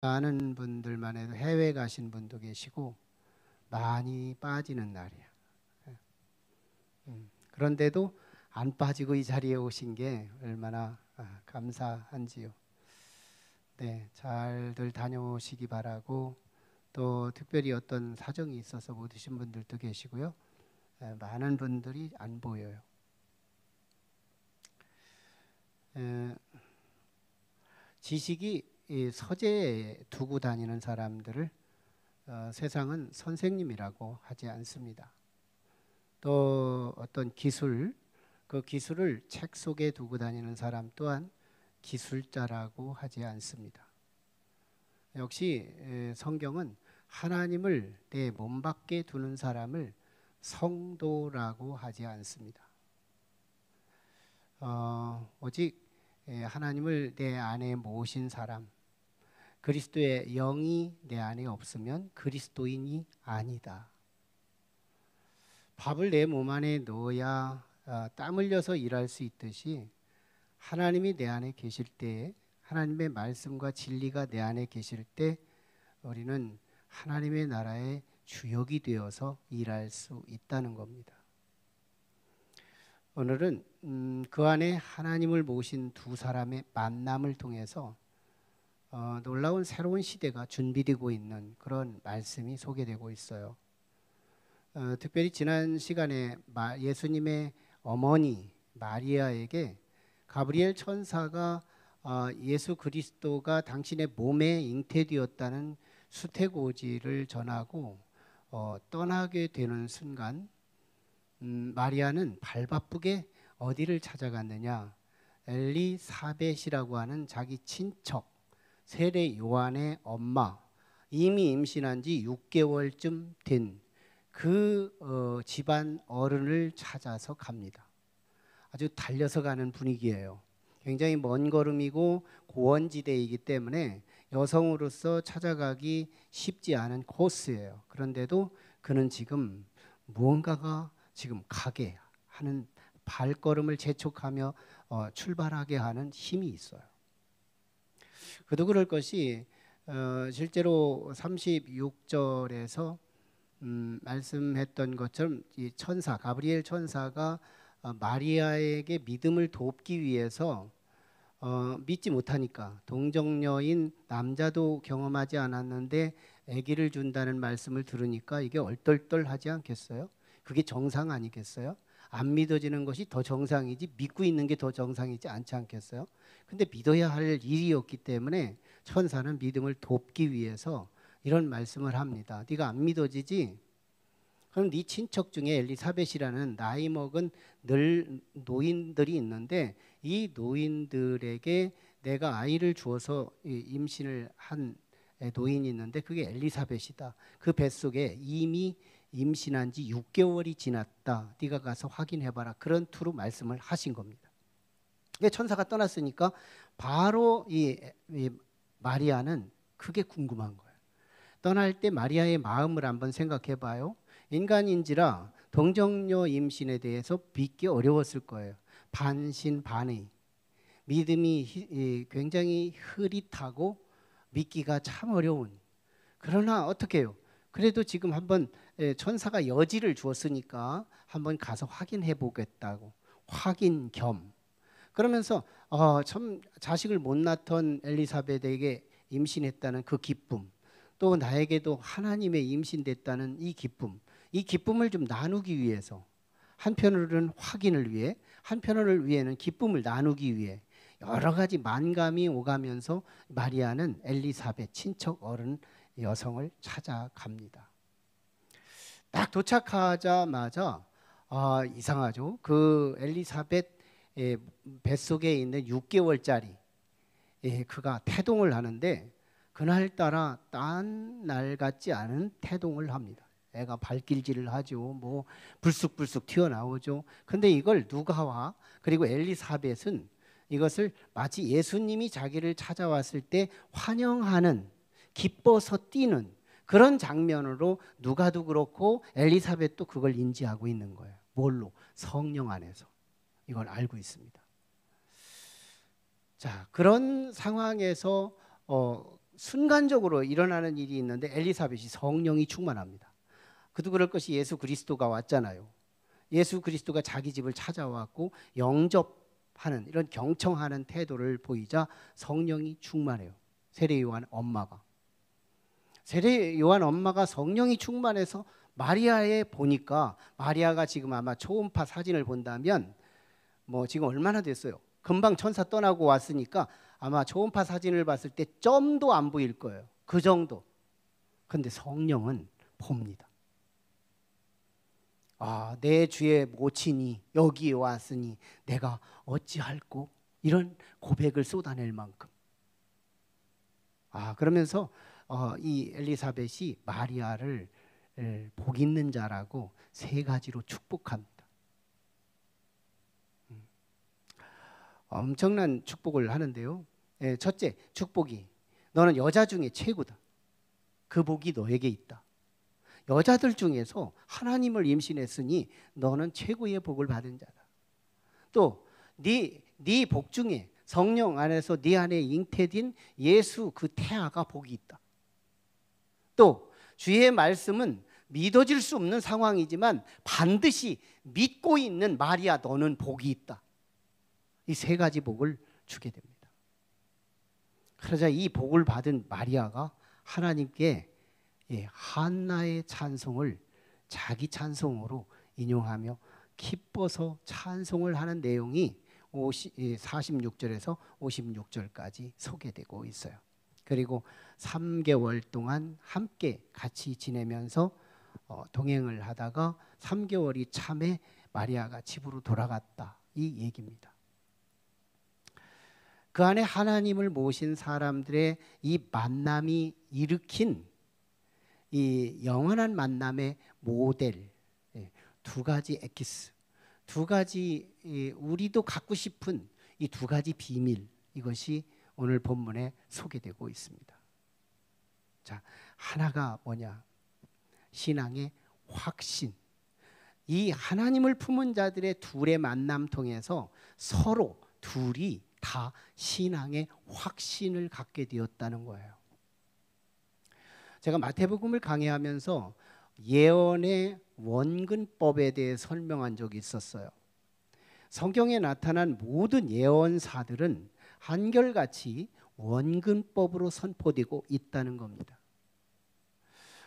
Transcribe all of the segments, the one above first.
많은 분들만 해도 해외 가신 분도 계시고 많이 빠지는 날이야. 그런데도 안 빠지고 이 자리에 오신 게 얼마나 감사한지요. 네, 잘들 다녀오시기 바라고, 또 특별히 어떤 사정이 있어서 못 오신 분들도 계시고요. 많은 분들이 안 보여요. 지식이 이 서재에 두고 다니는 사람들을 세상은 선생님이라고 하지 않습니다. 또 어떤 기술, 그 기술을 책 속에 두고 다니는 사람 또한 기술자라고 하지 않습니다. 역시 성경은 하나님을 내 몸 밖에 두는 사람을 성도라고 하지 않습니다. 오직 하나님을 내 안에 모신 사람, 그리스도의 영이 내 안에 없으면 그리스도인이 아니다. 밥을 내 몸 안에 넣어야 땀 흘려서 일할 수 있듯이, 하나님이 내 안에 계실 때, 하나님의 말씀과 진리가 내 안에 계실 때 우리는 하나님의 나라의 주역이 되어서 일할 수 있다는 겁니다. 오늘은 그 안에 하나님을 모신 두 사람의 만남을 통해서 놀라운 새로운 시대가 준비되고 있는 그런 말씀이 소개되고 있어요. 특별히 지난 시간에 예수님의 어머니 마리아에게 가브리엘 천사가 예수 그리스도가 당신의 몸에 잉태되었다는 수태고지를 전하고 떠나게 되는 순간, 마리아는 발바쁘게 어디를 찾아갔느냐, 엘리사벳이라고 하는 자기 친척 세례 요한의 엄마, 이미 임신한 지 6개월쯤 된 그 집안 어른을 찾아서 갑니다. 아주 달려서 가는 분위기예요. 굉장히 먼 걸음이고 고원지대이기 때문에 여성으로서 찾아가기 쉽지 않은 코스예요. 그런데도 그는 지금 무언가가 지금 가게 하는, 발걸음을 재촉하며 출발하게 하는 힘이 있어요. 그도 그럴 것이 실제로 36절에서 말씀했던 것처럼 이 천사 가브리엘 천사가 마리아에게 믿음을 돕기 위해서 믿지 못하니까, 동정녀인 남자도 경험하지 않았는데 아기를 준다는 말씀을 들으니까 이게 얼떨떨하지 않겠어요? 그게 정상 아니겠어요? 안 믿어지는 것이 더 정상이지 믿고 있는 게 더 정상이지 않지 않겠어요? 근데 믿어야 할 일이었기 때문에 천사는 믿음을 돕기 위해서 이런 말씀을 합니다. 네가 안 믿어지지? 그럼 네 친척 중에 엘리사벳이라는 나이 먹은 늘 노인들이 있는데, 이 노인들에게 내가 아이를 주어서 임신을 한 노인이 있는데 그게 엘리사벳이다. 그 뱃속에 이미 임신한 지 6개월이 지났다. 네가 가서 확인해봐라. 그런 투로 말씀을 하신 겁니다. 천사가 떠났으니까 바로 이 마리아는 그게 궁금한 거예요. 떠날 때 마리아의 마음을 한번 생각해 봐요. 인간인지라 동정녀 임신에 대해서 믿기 어려웠을 거예요. 반신반의, 믿음이 굉장히 흐릿하고 믿기가 참 어려운. 그러나 어떻게 해요? 그래도 지금 한번 천사가 여지를 주었으니까 한번 가서 확인해 보겠다고, 확인 겸. 그러면서 참 자식을 못 낳던 엘리사벳에게 임신했다는 그 기쁨, 또 나에게도 하나님의 임신됐다는 이 기쁨, 이 기쁨을 좀 나누기 위해서, 한편으로는 확인을 위해, 한편으로는 기쁨을 나누기 위해 여러 가지 만감이 오가면서 마리아는 엘리사벳 친척 어른 여성을 찾아갑니다. 딱 도착하자마자 이상하죠. 그 엘리사벳 뱃속에 있는 6개월짜리 그가 태동을 하는데, 그날따라 딴 날 같지 않은 태동을 합니다. 애가 발길질을 하죠. 뭐 불쑥불쑥 튀어나오죠. 근데 이걸 누가 와? 그리고 엘리사벳은 이것을 마치 예수님이 자기를 찾아왔을 때 환영하는, 기뻐서 뛰는 그런 장면으로 누가도 그렇고 엘리사벳도 그걸 인지하고 있는 거예요. 뭘로? 성령 안에서 이걸 알고 있습니다. 자, 그런 상황에서 순간적으로 일어나는 일이 있는데 엘리사벳이 성령이 충만합니다. 그도 그럴 것이 예수 그리스도가 왔잖아요. 예수 그리스도가 자기 집을 찾아왔고 영접하는 이런 경청하는 태도를 보이자 성령이 충만해요. 세례 요한 엄마가 성령이 충만해서 마리아에 보니까, 마리아가 지금 아마 초음파 사진을 본다면 뭐 지금 얼마나 됐어요? 금방 천사 떠나고 왔으니까 아마 초음파 사진을 봤을 때 점도 안 보일 거예요. 그 정도. 근데 성령은 봅니다. 아, 내 주의 모친이 여기에 왔으니 내가 어찌할꼬, 이런 고백을 쏟아낼 만큼. 그러면서 이 엘리사벳이 마리아를 복 있는 자라고 세 가지로 축복합니다. 엄청난 축복을 하는데요. 첫째, 축복이 너는 여자 중에 최고다. 그 복이 너에게 있다. 여자들 중에서 하나님을 임신했으니 너는 최고의 복을 받은 자다. 또 네 복 중에 성령 안에서 네 안에 잉태된 예수 그 태아가 복이 있다. 또 주의 말씀은 믿어질 수 없는 상황이지만 반드시 믿고 있는 마리아, 너는 복이 있다. 이 세 가지 복을 주게 됩니다. 그러자 이 복을 받은 마리아가 하나님께 한나의 찬송을 자기 찬송으로 인용하며 기뻐서 찬송을 하는 내용이 46절에서 56절까지 소개되고 있어요. 그리고 3개월 동안 함께 같이 지내면서 동행을 하다가 3개월이 참에 마리아가 집으로 돌아갔다, 이 얘기입니다. 그 안에 하나님을 모신 사람들의 이 만남이 일으킨 이 영원한 만남의 모델, 두 가지 엑기스, 두 가지 우리도 갖고 싶은 이 두 가지 비밀, 이것이 오늘 본문에 소개되고 있습니다. 자, 하나가 뭐냐? 신앙의 확신. 이 하나님을 품은 자들의 둘의 만남 통해서 서로 둘이 다 신앙의 확신을 갖게 되었다는 거예요. 제가 마태복음을 강의하면서 예언의 원근법에 대해 설명한 적이 있었어요. 성경에 나타난 모든 예언사들은 한결같이 원근법으로 선포되고 있다는 겁니다.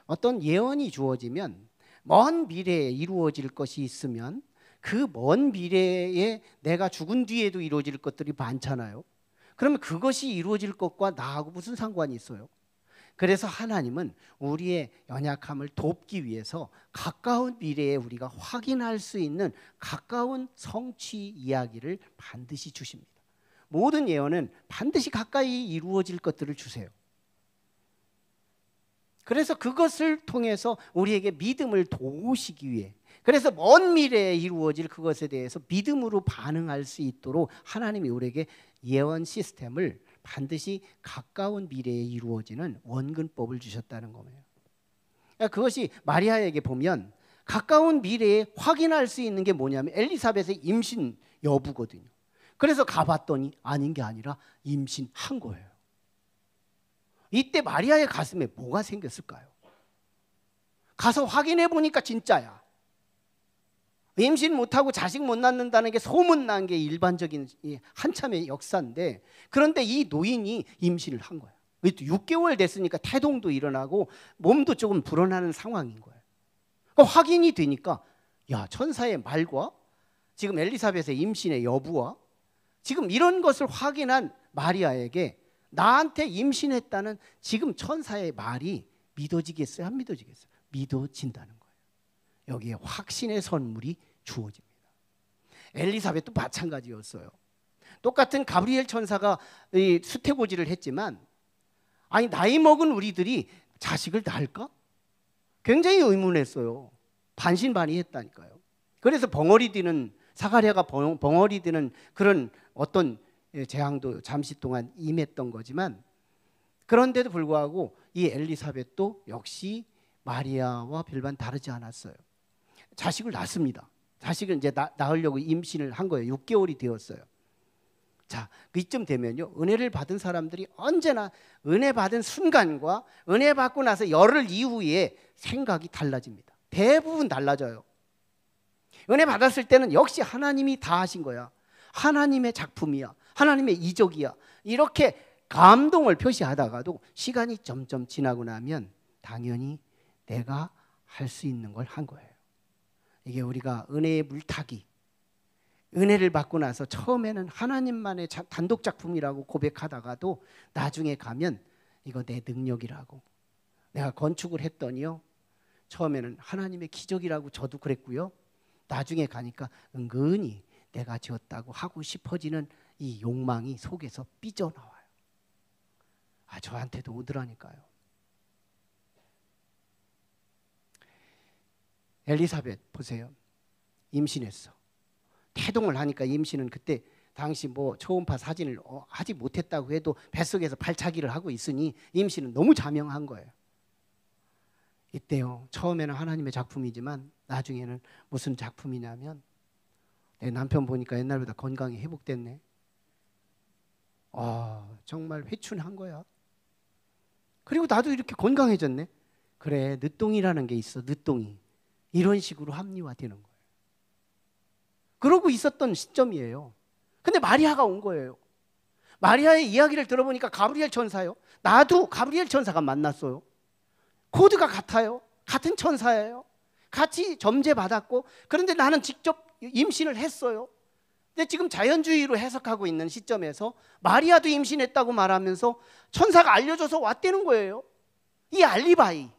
어떤 예언이 주어지면 먼 미래에 이루어질 것이 있으면 그 먼 미래에 내가 죽은 뒤에도 이루어질 것들이 많잖아요. 그러면 그것이 이루어질 것과 나하고 무슨 상관이 있어요? 그래서 하나님은 우리의 연약함을 돕기 위해서 가까운 미래에 우리가 확인할 수 있는 가까운 성취 이야기를 반드시 주십니다. 모든 예언은 반드시 가까이 이루어질 것들을 주세요. 그래서 그것을 통해서 우리에게 믿음을 도우시기 위해, 그래서 먼 미래에 이루어질 그것에 대해서 믿음으로 반응할 수 있도록 하나님이 우리에게 예언 시스템을 반드시 가까운 미래에 이루어지는 원근법을 주셨다는 거예요. 그러니까 그것이 마리아에게 보면 가까운 미래에 확인할 수 있는 게 뭐냐면 엘리사벳의 임신 여부거든요. 그래서 가봤더니 아닌 게 아니라 임신한 거예요. 이때 마리아의 가슴에 뭐가 생겼을까요? 가서 확인해 보니까 진짜야. 임신 못하고 자식 못 낳는다는 게 소문난 게 일반적인 한참의 역사인데, 그런데 이 노인이 임신을 한 거야. 6개월 됐으니까 태동도 일어나고 몸도 조금 불어나는 상황인 거예요. 그러니까 확인이 되니까 야, 천사의 말과 지금 엘리사벳의 임신의 여부와 지금 이런 것을 확인한 마리아에게 나한테 임신했다는 지금 천사의 말이 믿어지겠어요? 안 믿어지겠어요? 믿어진다는 거예요. 여기에 확신의 선물이 주어집니다. 엘리사벳도 마찬가지였어요. 똑같은 가브리엘 천사가 수태고지를 했지만, 아니 나이 먹은 우리들이 자식을 낳을까? 굉장히 의문했어요. 반신반의했다니까요. 그래서 벙어리 드는, 사가랴가 벙어리 드는 그런 어떤 재앙도 잠시 동안 임했던 거지만, 그런데도 불구하고 이 엘리사벳도 역시 마리아와 별반 다르지 않았어요. 자식을 낳습니다. 자식을 이제 낳으려고 임신을 한 거예요. 6개월이 되었어요. 자, 이쯤 되면요, 은혜를 받은 사람들이 언제나 은혜 받은 순간과 은혜 받고 나서 열흘 이후에 생각이 달라집니다. 대부분 달라져요. 은혜 받았을 때는 역시 하나님이 다 하신 거야. 하나님의 작품이야. 하나님의 이적이야. 이렇게 감동을 표시하다가도 시간이 점점 지나고 나면 당연히 내가 할 수 있는 걸 한 거예요. 이게 우리가 은혜의 물타기, 은혜를 받고 나서 처음에는 하나님만의 단독 작품이라고 고백하다가도 나중에 가면 이거 내 능력이라고, 내가 건축을 했더니요, 처음에는 하나님의 기적이라고 저도 그랬고요, 나중에 가니까 은근히 내가 지었다고 하고 싶어지는 이 욕망이 속에서 삐져나와요. 아, 저한테도 오더라니까요. 엘리사벳 보세요. 임신했어. 태동을 하니까 임신은 그때 당시 뭐 초음파 사진을 하지 못했다고 해도 뱃속에서 발차기를 하고 있으니 임신은 너무 자명한 거예요. 이때요, 처음에는 하나님의 작품이지만 나중에는 무슨 작품이냐면, 내 남편 보니까 옛날보다 건강이 회복됐네. 정말 회춘한 거야. 그리고 나도 이렇게 건강해졌네. 그래, 늦동이라는 게 있어. 늦동이. 이런 식으로 합리화되는 거예요. 그러고 있었던 시점이에요. 근데 마리아가 온 거예요. 마리아의 이야기를 들어보니까 가브리엘 천사요. 나도 가브리엘 천사가 만났어요. 코드가 같아요. 같은 천사예요. 같이 점제받았고, 그런데 나는 직접 임신을 했어요. 근데 지금 자연주의로 해석하고 있는 시점에서 마리아도 임신했다고 말하면서 천사가 알려줘서 왔다는 거예요. 이 알리바이,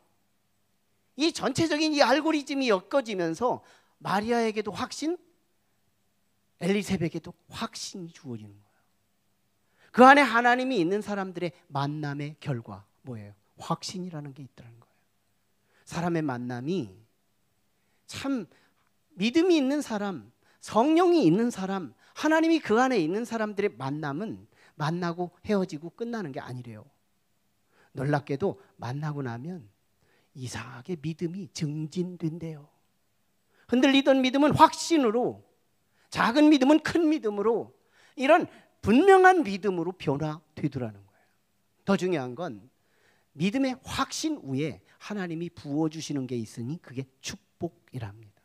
이 전체적인 이 알고리즘이 엮어지면서 마리아에게도 확신, 엘리사벳에게도 확신이 주어지는 거예요. 그 안에 하나님이 있는 사람들의 만남의 결과 뭐예요? 확신이라는 게 있다는 거예요. 사람의 만남이 참 믿음이 있는 사람, 성령이 있는 사람, 하나님이 그 안에 있는 사람들의 만남은 만나고 헤어지고 끝나는 게 아니래요. 놀랍게도 만나고 나면 이상하게 믿음이 증진된대요. 흔들리던 믿음은 확신으로, 작은 믿음은 큰 믿음으로, 이런 분명한 믿음으로 변화되더라는 거예요. 더 중요한 건 믿음의 확신 위에 하나님이 부어주시는 게 있으니 그게 축복이랍니다.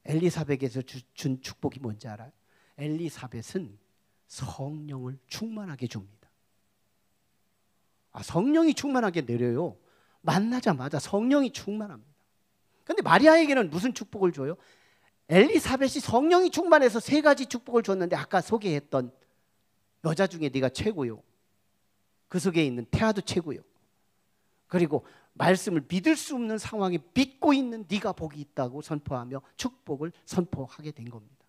엘리사벳에서 준 축복이 뭔지 알아요? 엘리사벳은 성령을 충만하게 줍니다. 성령이 충만하게 내려요. 만나자마자 성령이 충만합니다. 그런데 마리아에게는 무슨 축복을 줘요? 엘리사벳이 성령이 충만해서 3가지 축복을 줬는데, 아까 소개했던 여자 중에 네가 최고요. 그 속에 있는 태아도 최고요. 그리고 말씀을 믿을 수 없는 상황에 믿고 있는 네가 복이 있다고 선포하며 축복을 선포하게 된 겁니다.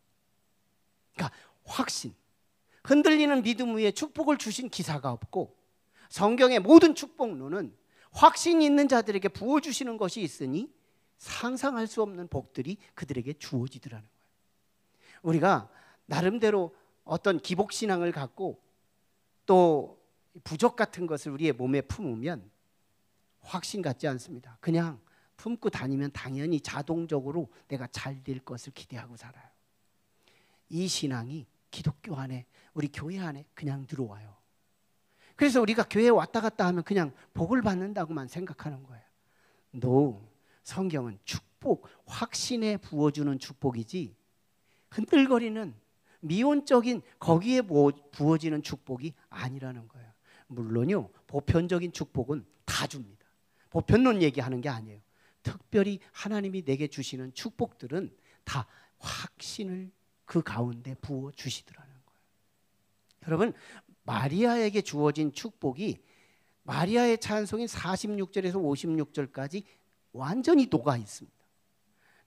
그러니까 확신, 흔들리는 믿음 위에 축복을 주신 기사가 없고, 성경의 모든 축복론은 확신이 있는 자들에게 부어주시는 것이 있으니 상상할 수 없는 복들이 그들에게 주어지더라는 거예요. 우리가 나름대로 어떤 기복신앙을 갖고 또 부족 같은 것을 우리의 몸에 품으면 확신 같지 않습니다. 그냥 품고 다니면 당연히 자동적으로 내가 잘 될 것을 기대하고 살아요. 이 신앙이 기독교 안에, 우리 교회 안에 그냥 들어와요. 그래서 우리가 교회에 왔다 갔다 하면 그냥 복을 받는다고만 생각하는 거예요. No, 성경은 축복, 확신에 부어주는 축복이지 흔들거리는 미온적인 거기에 부어지는 축복이 아니라는 거예요. 물론요, 보편적인 축복은 다 줍니다. 보편론 얘기하는 게 아니에요. 특별히 하나님이 내게 주시는 축복들은 다 확신을 그 가운데 부어주시더라는 거예요. 여러분, 마리아에게 주어진 축복이 마리아의 찬송인 46절에서 56절까지 완전히 녹아 있습니다.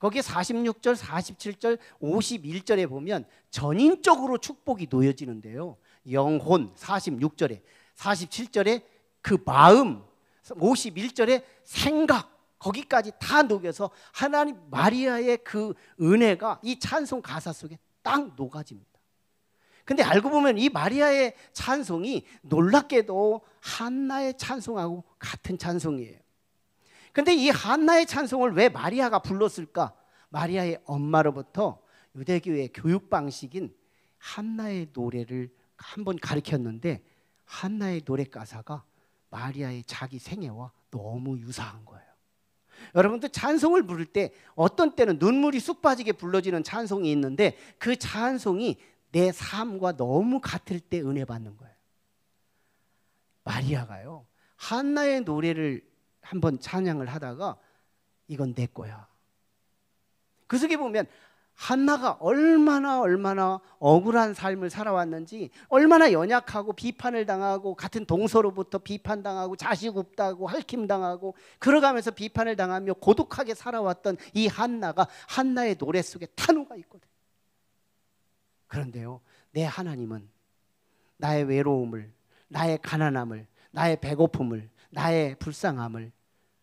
거기에 46절, 47절, 51절에 보면 전인적으로 축복이 놓여지는데요, 영혼 46절에, 47절에 그 마음, 51절에 생각, 거기까지 다 녹여서 하나님 마리아의 그 은혜가 이 찬송 가사 속에 딱 녹아집니다. 근데 알고 보면 이 마리아의 찬송이 놀랍게도 한나의 찬송하고 같은 찬송이에요. 근데 이 한나의 찬송을 왜 마리아가 불렀을까? 마리아의 엄마로부터 유대교의 교육 방식인 한나의 노래를 한번 가르쳤는데 한나의 노래 가사가 마리아의 자기 생애와 너무 유사한 거예요. 여러분들 찬송을 부를 때 어떤 때는 눈물이 쑥 빠지게 불러지는 찬송이 있는데 그 찬송이 내 삶과 너무 같을 때 은혜 받는 거예요. 마리아가요, 한나의 노래를 한번 찬양을 하다가 이건 내 거야. 그 속에 보면 한나가 얼마나 억울한 삶을 살아왔는지, 얼마나 연약하고 비판을 당하고 같은 동서로부터 비판당하고 자식 없다고 핥힘당하고 그러가면서 비판을 당하며 고독하게 살아왔던 이 한나가 한나의 노래 속에 탄호가 있거든요. 그런데요, 내 하나님은 나의 외로움을, 나의 가난함을, 나의 배고픔을, 나의 불쌍함을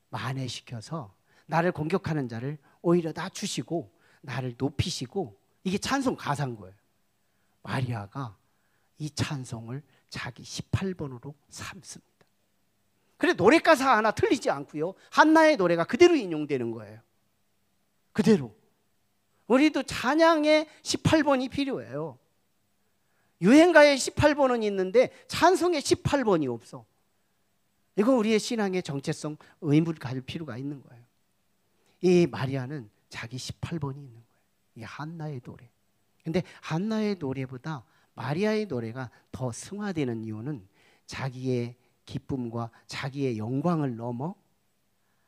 만회시켜서 나를 공격하는 자를 오히려 낮추시고 나를 높이시고, 이게 찬송 가사인 거예요. 마리아가 이 찬송을 자기 18번으로 삼습니다. 그래, 노래 가사 하나 틀리지 않고요, 한나의 노래가 그대로 인용되는 거예요. 그대로. 우리도 찬양에 18번이 필요해요. 유행가에 18번은 있는데 찬송에 18번이 없어. 이거 우리의 신앙의 정체성, 의무를 가질 필요가 있는 거예요. 이 마리아는 자기 18번이 있는 거예요. 이 한나의 노래. 근데 한나의 노래보다 마리아의 노래가 더 승화되는 이유는 자기의 기쁨과 자기의 영광을 넘어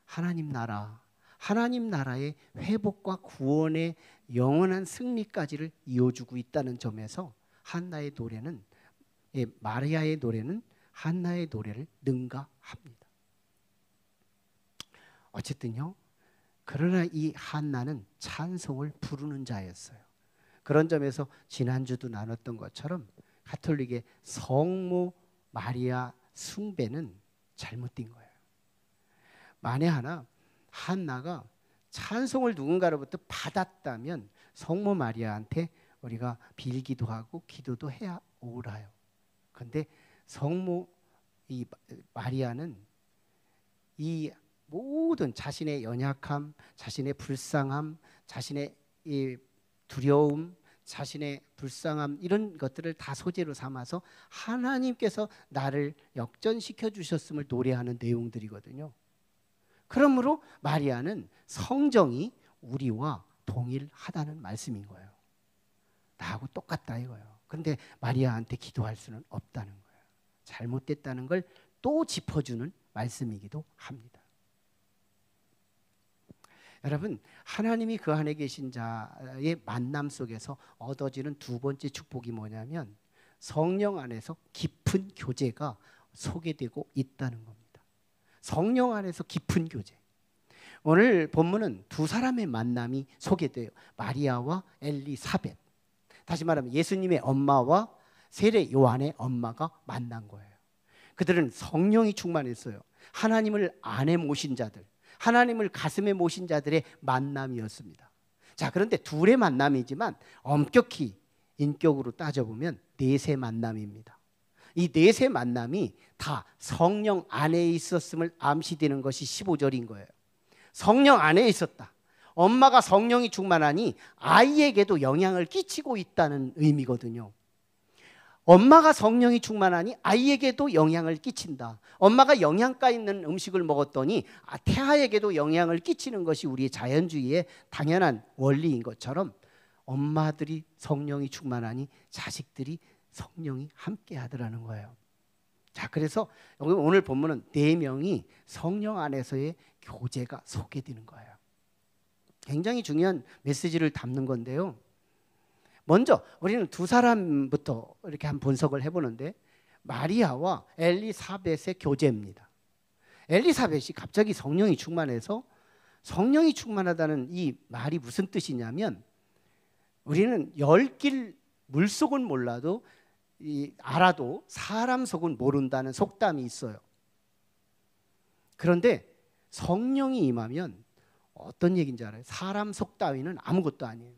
하나님 나라의 회복과 구원의 영원한 승리까지를 이어주고 있다는 점에서 한나의 노래는, 마리아의 노래는 한나의 노래를 능가합니다. 어쨌든요, 그러나 이 한나는 찬송을 부르는 자였어요. 그런 점에서 지난주도 나눴던 것처럼 가톨릭의 성모 마리아 숭배는 잘못된 거예요. 만에 하나 한나가 찬송을 누군가로부터 받았다면 성모 마리아한테 우리가 빌기도 하고 기도도 해야 옳아요. 그런데 성모 이 마리아는 이 모든 자신의 연약함, 자신의 불쌍함, 자신의 이 두려움, 자신의 불쌍함, 이런 것들을 다 소재로 삼아서 하나님께서 나를 역전시켜 주셨음을 노래하는 내용들이거든요. 그러므로 마리아는 성정이 우리와 동일하다는 말씀인 거예요. 나하고 똑같다 이거예요. 그런데 마리아한테 기도할 수는 없다는 거예요. 잘못됐다는 걸 또 짚어주는 말씀이기도 합니다. 여러분, 하나님이 그 안에 계신 자의 만남 속에서 얻어지는 두 번째 축복이 뭐냐면 성령 안에서 깊은 교제가 소개되고 있다는 겁니다. 성령 안에서 깊은 교제. 오늘 본문은 두 사람의 만남이 소개돼요. 마리아와 엘리사벳. 다시 말하면 예수님의 엄마와 세례 요한의 엄마가 만난 거예요. 그들은 성령이 충만했어요. 하나님을 안에 모신 자들, 하나님을 가슴에 모신 자들의 만남이었습니다. 자, 그런데 둘의 만남이지만 엄격히 인격으로 따져보면 넷의 만남입니다. 이 넷의 만남이 다 성령 안에 있었음을 암시되는 것이 15절인 거예요. 성령 안에 있었다. 엄마가 성령이 충만하니 아이에게도 영향을 끼치고 있다는 의미거든요. 엄마가 성령이 충만하니 아이에게도 영향을 끼친다. 엄마가 영양가 있는 음식을 먹었더니 태아에게도 영향을 끼치는 것이 우리의 자연주의의 당연한 원리인 것처럼 엄마들이 성령이 충만하니 자식들이 성령이 함께 하더라는 거예요. 자, 그래서 오늘 본문은 4명이 성령 안에서의 교제가 소개되는 거예요. 굉장히 중요한 메시지를 담는 건데요. 먼저 우리는 두 사람부터 이렇게 한 분석을 해보는데, 마리아와 엘리사벳의 교제입니다. 엘리사벳이 갑자기 성령이 충만해서, 성령이 충만하다는 이 말이 무슨 뜻이냐면, 우리는 열길 물속은 몰라도 알아도 사람 속은 모른다는 속담이 있어요. 그런데 성령이 임하면 어떤 얘기인지 알아요? 사람 속 따위는 아무것도 아니에요.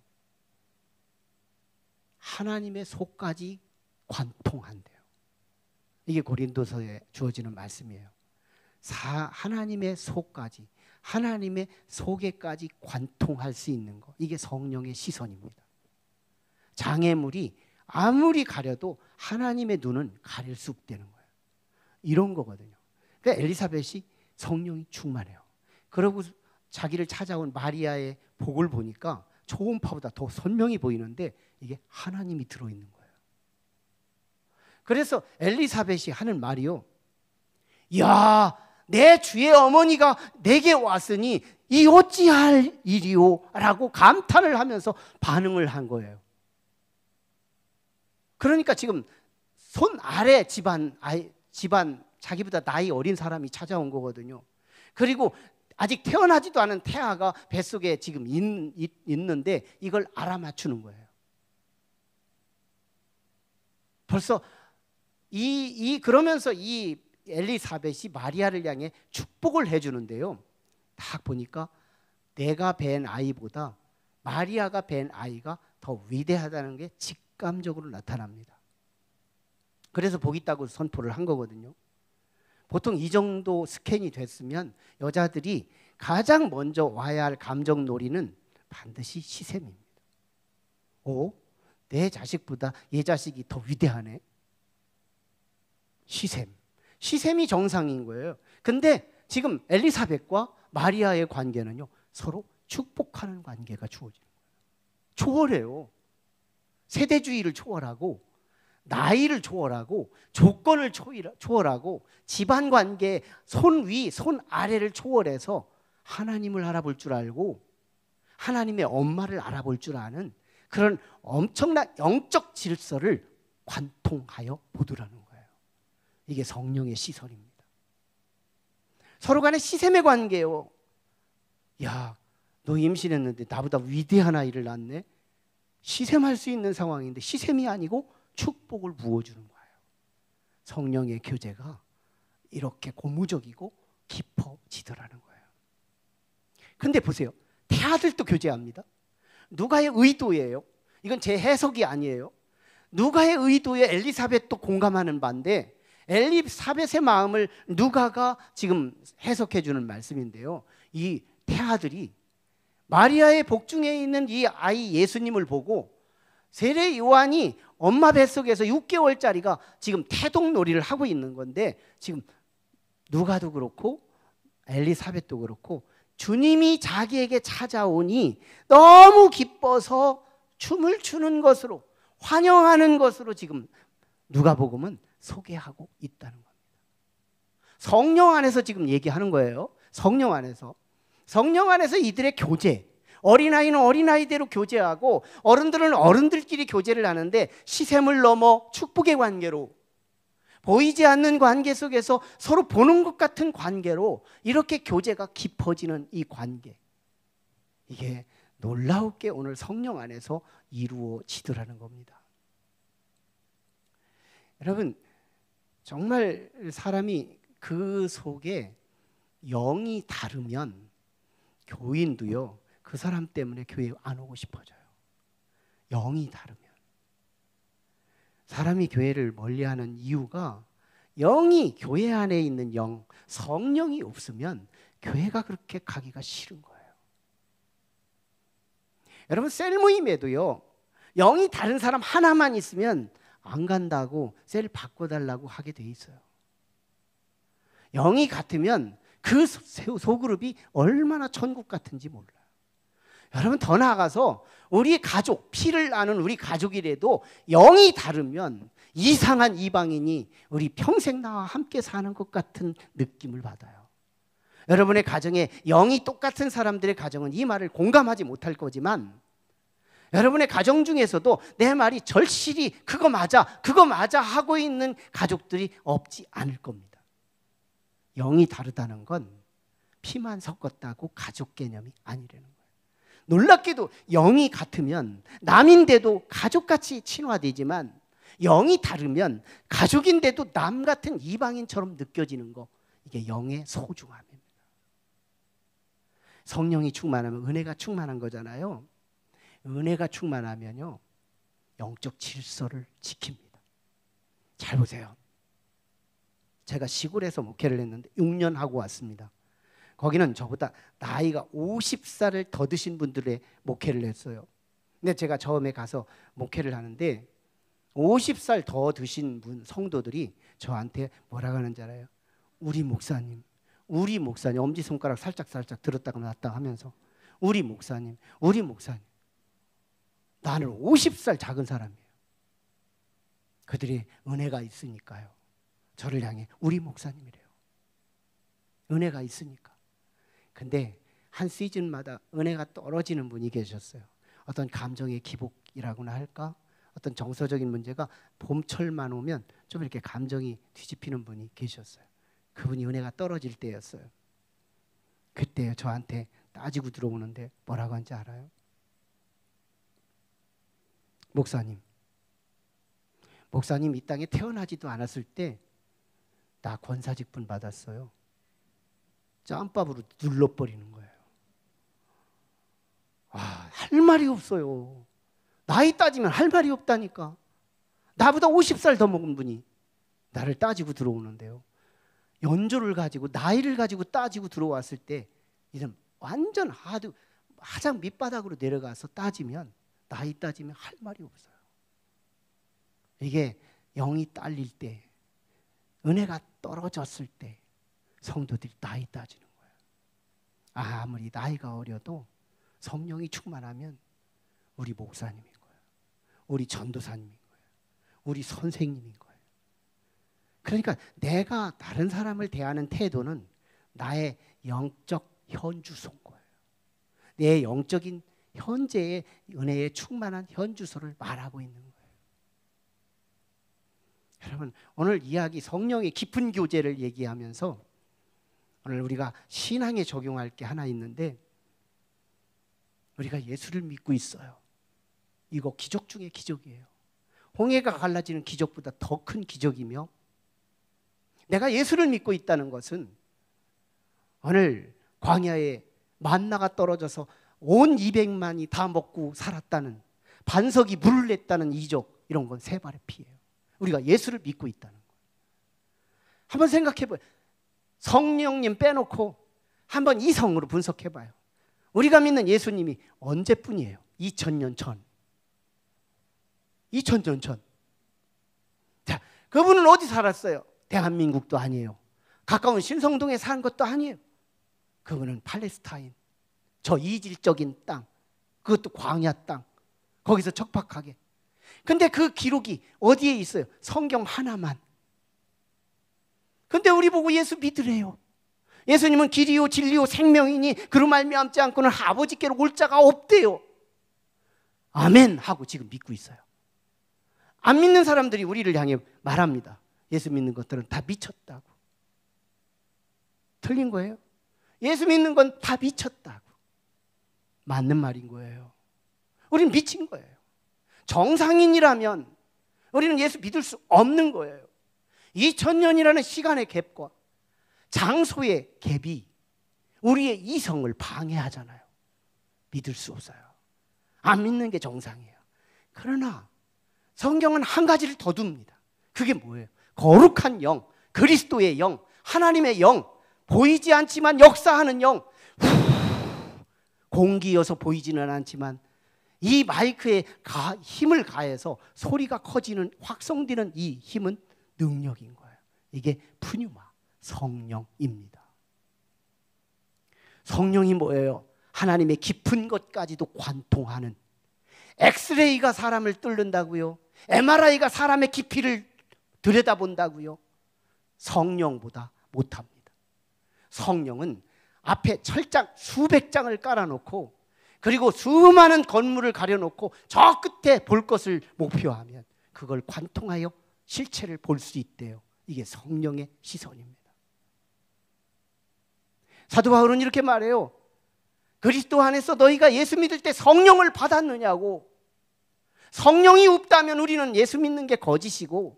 하나님의 속까지 관통한대요. 이게 고린도서에 주어지는 말씀이에요. 하나님의 속까지, 하나님의 속에까지 관통할 수 있는 것, 이게 성령의 시선입니다. 장애물이 아무리 가려도 하나님의 눈은 가릴 수 없다는 거예요. 이런 거거든요. 그러니까 엘리사벳이 성령이 충만해요. 그러고 자기를 찾아온 마리아의 복을 보니까 초음파보다 더 선명히 보이는데 이게 하나님이 들어있는 거예요. 그래서 엘리사벳이 하는 말이요, 야, 내 주의 어머니가 내게 왔으니 이 어찌할 일이오 라고 감탄을 하면서 반응을 한 거예요. 그러니까 지금 손 아래 집안 자기보다 나이 어린 사람이 찾아온 거거든요. 그리고 아직 태어나지도 않은 태아가 뱃속에 지금 있는데 이걸 알아맞추는 거예요. 벌써 그러면서 이 엘리사벳이 마리아를 향해 축복을 해주는데요, 딱 보니까 내가 뵌 아이보다 마리아가 뵌 아이가 더 위대하다는 게 직감적으로 나타납니다. 그래서 복 있다고 선포를 한 거거든요. 보통 이 정도 스캔이 됐으면 여자들이 가장 먼저 와야 할 감정놀이는 반드시 시샘입니다. 오, 내 자식보다 얘 자식이 더 위대하네. 시샘이 정상인 거예요. 근데 지금 엘리사벳과 마리아의 관계는요, 서로 축복하는 관계가 주어지는 거예요. 초월해요. 세대주의를 초월하고 나이를 초월하고 조건을 초월하고 집안관계 손 위, 손 아래를 초월해서 하나님을 알아볼 줄 알고 하나님의 엄마를 알아볼 줄 아는 그런 엄청난 영적 질서를 관통하여 보더라는 거예요. 이게 성령의 시선입니다. 서로 간의 시샘의 관계예요. 야, 너 임신했는데 나보다 위대한 아이를 낳네. 시샘할 수 있는 상황인데 시샘이 아니고 축복을 부어주는 거예요. 성령의 교제가 이렇게 고무적이고 깊어지더라는 거예요. 근데 보세요, 태아들도 교제합니다. 누가의 의도예요? 이건 제 해석이 아니에요. 누가의 의도에 엘리사벳도 공감하는 바인데 엘리사벳의 마음을 누가가 지금 해석해 주는 말씀인데요, 이 태아들이 마리아의 복중에 있는 이 아이 예수님을 보고 세례 요한이 엄마 뱃속에서 6개월짜리가 지금 태동놀이를 하고 있는 건데, 지금 누가도 그렇고 엘리사벳도 그렇고 주님이 자기에게 찾아오니 너무 기뻐서 춤을 추는 것으로, 환영하는 것으로 지금 누가복음은 소개하고 있다는 겁니다. 성령 안에서 지금 얘기하는 거예요. 성령 안에서 이들의 교제, 어린아이는 어린아이대로 교제하고 어른들은 어른들끼리 교제를 하는데 시샘을 넘어 축복의 관계로, 보이지 않는 관계 속에서 서로 보는 것 같은 관계로 이렇게 교제가 깊어지는 이 관계, 이게 놀라웠게 오늘 성령 안에서 이루어지더라는 겁니다. 여러분, 정말 사람이 그 속에 영이 다르면 교인도요, 그 사람 때문에 교회에 안 오고 싶어져요. 영이 다르면. 사람이 교회를 멀리하는 이유가 영이, 교회 안에 있는 영, 성령이 없으면 교회가 그렇게 가기가 싫은 거예요. 여러분, 셀 모임에도요, 영이 다른 사람 하나만 있으면 안 간다고 셀 바꿔달라고 하게 돼 있어요. 영이 같으면 그 소그룹이 얼마나 천국 같은지 몰라요. 여러분, 더 나아가서 우리 가족, 피를 나눈 우리 가족이라도 영이 다르면 이상한 이방인이 우리 평생 나와 함께 사는 것 같은 느낌을 받아요. 여러분의 가정에 영이 똑같은 사람들의 가정은 이 말을 공감하지 못할 거지만, 여러분의 가정 중에서도 내 말이 절실히 그거 맞아 하고 있는 가족들이 없지 않을 겁니다. 영이 다르다는 건 피만 섞었다고 가족 개념이 아니라는 거예요. 놀랍게도 영이 같으면 남인데도 가족같이 친화되지만, 영이 다르면 가족인데도 남 같은 이방인처럼 느껴지는 거, 이게 영의 소중함입니다. 성령이 충만하면 은혜가 충만한 거잖아요. 은혜가 충만하면요, 영적 질서를 지킵니다. 잘 보세요. 제가 시골에서 목회를 했는데 6년 하고 왔습니다. 거기는 저보다 나이가 50살을 더 드신 분들의 목회를 했어요. 근데 제가 처음에 가서 목회를 하는데 50살 더 드신 분 성도들이 저한테 뭐라고 하는지 알아요? 우리 목사님 엄지손가락 살짝 들었다가 놨다 하면서 우리 목사님 나는 50살 작은 사람이에요. 그들이 은혜가 있으니까요. 저를 향해 우리 목사님이래요. 은혜가 있으니까. 근데 한 시즌마다 은혜가 떨어지는 분이 계셨어요. 어떤 감정의 기복이라고나 할까? 어떤 정서적인 문제가 봄철만 오면 좀 이렇게 감정이 뒤집히는 분이 계셨어요. 그분이 은혜가 떨어질 때였어요. 그때 저한테 따지고 들어오는데 뭐라고 하는지 알아요? 목사님 이 땅에 태어나지도 않았을 때 나 권사직분 받았어요. 짬밥으로 눌러버리는 거예요. 할 말이 없어요. 나이 따지면 할 말이 없다니까. 나보다 50살 더 먹은 분이 나를 따지고 들어오는데요. 연조를 가지고 나이를 가지고 따지고 들어왔을 때 이런 완전 가장 밑바닥으로 내려가서 따지면 나이 따지면 할 말이 없어요. 이게 영이 딸릴 때, 은혜가 떨어졌을 때 성도들이 나이 따지는 거예요. 아무리 나이가 어려도 성령이 충만하면 우리 목사님인 거예요. 우리 전도사님인 거예요. 우리 선생님인 거예요. 그러니까 내가 다른 사람을 대하는 태도는 나의 영적 현주소인 거예요. 내 영적인 현재의 은혜에 충만한 현주소를 말하고 있는 거예요. 여러분, 오늘 이야기 성령의 깊은 교제를 얘기하면서 오늘 우리가 신앙에 적용할 게 하나 있는데, 우리가 예수를 믿고 있어요. 이거 기적 중에 기적이에요. 홍해가 갈라지는 기적보다 더 큰 기적이며, 내가 예수를 믿고 있다는 것은 오늘 광야에 만나가 떨어져서 온 200만이 다 먹고 살았다는, 반석이 물을 냈다는 이적, 이런 건 세 발의 피예요. 우리가 예수를 믿고 있다는 거예요. 한번 생각해봐요. 성령님 빼놓고 한번 이성으로 분석해봐요. 우리가 믿는 예수님이 언제뿐이에요? 2000년 전. 2000년 전. 자, 그분은 어디 살았어요? 대한민국도 아니에요. 가까운 신성동에 산 것도 아니에요. 그분은 팔레스타인, 저 이질적인 땅, 그것도 광야 땅, 거기서 척박하게. 근데 그 기록이 어디에 있어요? 성경 하나만. 근데 우리 보고 예수 믿으래요. 예수님은 길이요 진리요 생명이니 그로 말미암지 않고는 아버지께로 올 자가 없대요. 아멘 하고 지금 믿고 있어요. 안 믿는 사람들이 우리를 향해 말합니다. 예수 믿는 것들은 다 미쳤다고. 틀린 거예요? 예수 믿는 건 다 미쳤다고. 맞는 말인 거예요. 우리는 미친 거예요. 정상인이라면 우리는 예수 믿을 수 없는 거예요. 2000년이라는 시간의 갭과 장소의 갭이 우리의 이성을 방해하잖아요. 믿을 수 없어요. 안 믿는 게 정상이에요. 그러나 성경은 한 가지를 더 둡니다. 그게 뭐예요? 거룩한 영, 그리스도의 영, 하나님의 영, 보이지 않지만 역사하는 영. 공기여서 보이지는 않지만 이 마이크에 힘을 가해서 소리가 커지는, 확성되는 이 힘은 능력인 거예요. 이게 푸뉴마, 성령입니다. 성령이 뭐예요? 하나님의 깊은 것까지도 관통하는. 엑스레이가 사람을 뚫는다고요? MRI가 사람의 깊이를 들여다본다고요? 성령보다 못합니다. 성령은 앞에 철장 수백 장을 깔아놓고, 그리고 수많은 건물을 가려놓고 저 끝에 볼 것을 목표하면 그걸 관통하여 실체를 볼 수 있대요. 이게 성령의 시선입니다. 사도 바울은 이렇게 말해요. 그리스도 안에서 너희가 예수 믿을 때 성령을 받았느냐고. 성령이 없다면 우리는 예수 믿는 게 거짓이고,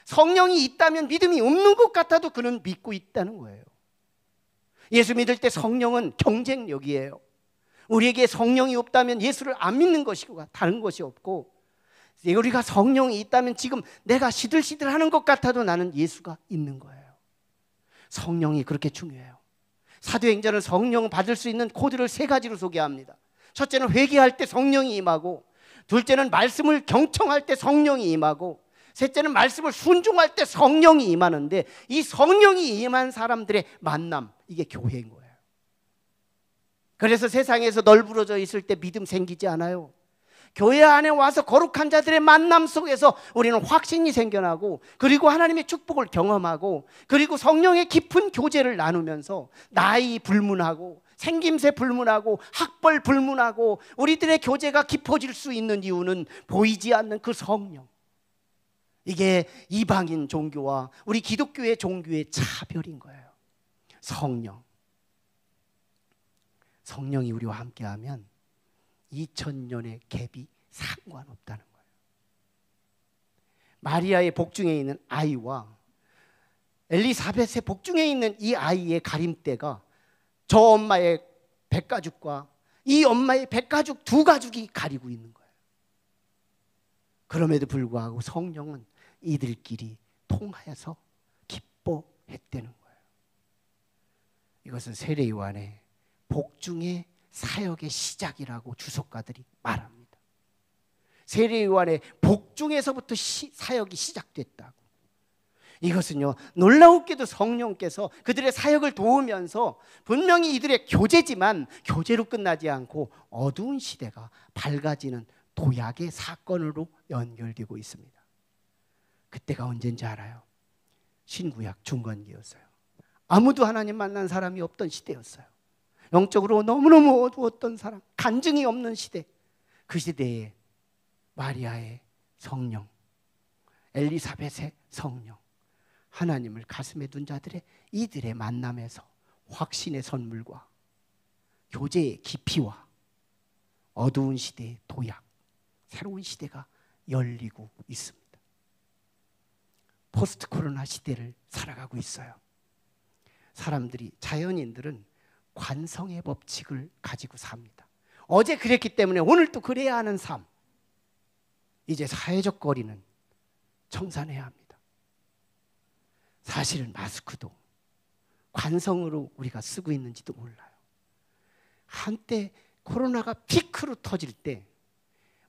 성령이 있다면 믿음이 없는 것 같아도 그는 믿고 있다는 거예요. 예수 믿을 때 성령은 경쟁력이에요. 우리에게 성령이 없다면 예수를 안 믿는 것이고 다른 것이 없고, 우리가 성령이 있다면 지금 내가 시들시들하는 것 같아도 나는 예수가 있는 거예요. 성령이 그렇게 중요해요. 사도행전은 성령 받을 수 있는 코드를 세 가지로 소개합니다. 첫째는 회개할 때 성령이 임하고, 둘째는 말씀을 경청할 때 성령이 임하고, 셋째는 말씀을 순종할 때 성령이 임하는데, 이 성령이 임한 사람들의 만남, 이게 교회인 거예요. 그래서 세상에서 널브러져 있을 때 믿음 생기지 않아요. 교회 안에 와서 거룩한 자들의 만남 속에서 우리는 확신이 생겨나고, 그리고 하나님의 축복을 경험하고, 그리고 성령의 깊은 교제를 나누면서 나이 불문하고 생김새 불문하고 학벌 불문하고 우리들의 교제가 깊어질 수 있는 이유는 보이지 않는 그 성령. 이게 이방인 종교와 우리 기독교의 종교의 차별인 거예요. 성령이 우리와 함께하면 2000년의 갭이 상관없다는 거예요. 마리아의 복중에 있는 아이와 엘리사벳의 복중에 있는 이 아이의 가림대가 저 엄마의 백가죽과 이 엄마의 백가죽 두 가죽이 가리고 있는 거예요. 그럼에도 불구하고 성령은 이들끼리 통하여서 기뻐했다는 거예요. 이것은 세례요한의 복중의 사역의 시작이라고 주석가들이 말합니다. 세례요한의 복중에서부터 사역이 시작됐다고. 이것은요, 놀라웠게도 성령께서 그들의 사역을 도우면서 분명히 이들의 교제지만 교제로 끝나지 않고 어두운 시대가 밝아지는 도약의 사건으로 연결되고 있습니다. 그때가 언젠지 알아요? 신구약 중건기였어요. 아무도 하나님 만난 사람이 없던 시대였어요. 영적으로 너무너무 어두웠던 사람, 간증이 없는 시대. 그 시대에 마리아의 성령, 엘리사벳의 성령, 하나님을 가슴에 둔 자들의 이들의 만남에서 확신의 선물과 교제의 깊이와 어두운 시대의 도약, 새로운 시대가 열리고 있습니다. 포스트 코로나 시대를 살아가고 있어요. 사람들이, 자연인들은 관성의 법칙을 가지고 삽니다. 어제 그랬기 때문에 오늘 또 그래야 하는 삶. 이제 사회적 거리는 청산해야 합니다. 사실은 마스크도 관성으로 우리가 쓰고 있는지도 몰라요. 한때 코로나가 피크로 터질 때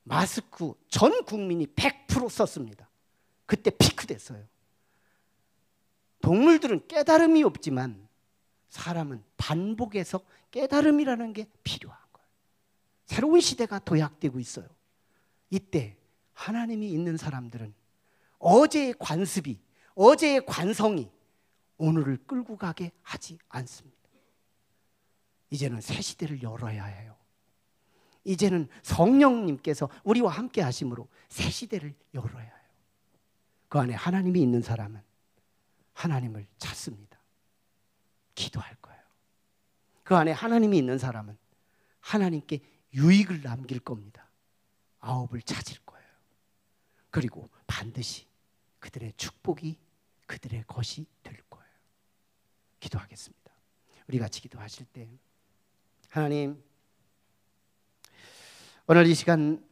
마스크 전 국민이 100% 썼습니다. 그때 피크 됐어요. 동물들은 깨달음이 없지만 사람은 반복해서 깨달음이라는 게 필요한 거예요. 새로운 시대가 도약되고 있어요. 이때 하나님이 있는 사람들은 어제의 관습이, 어제의 관성이 오늘을 끌고 가게 하지 않습니다. 이제는 새 시대를 열어야 해요. 이제는 성령님께서 우리와 함께 하심으로 새 시대를 열어야 해요. 그 안에 하나님이 있는 사람은 하나님을 찾습니다. 기도할 거예요. 그 안에 하나님이 있는 사람은 하나님께 유익을 남길 겁니다. 아홉을 찾을 거예요. 그리고 반드시 그들의 축복이 그들의 것이 될 거예요. 기도하겠습니다. 우리 같이 기도하실 때, 하나님, 오늘 이 시간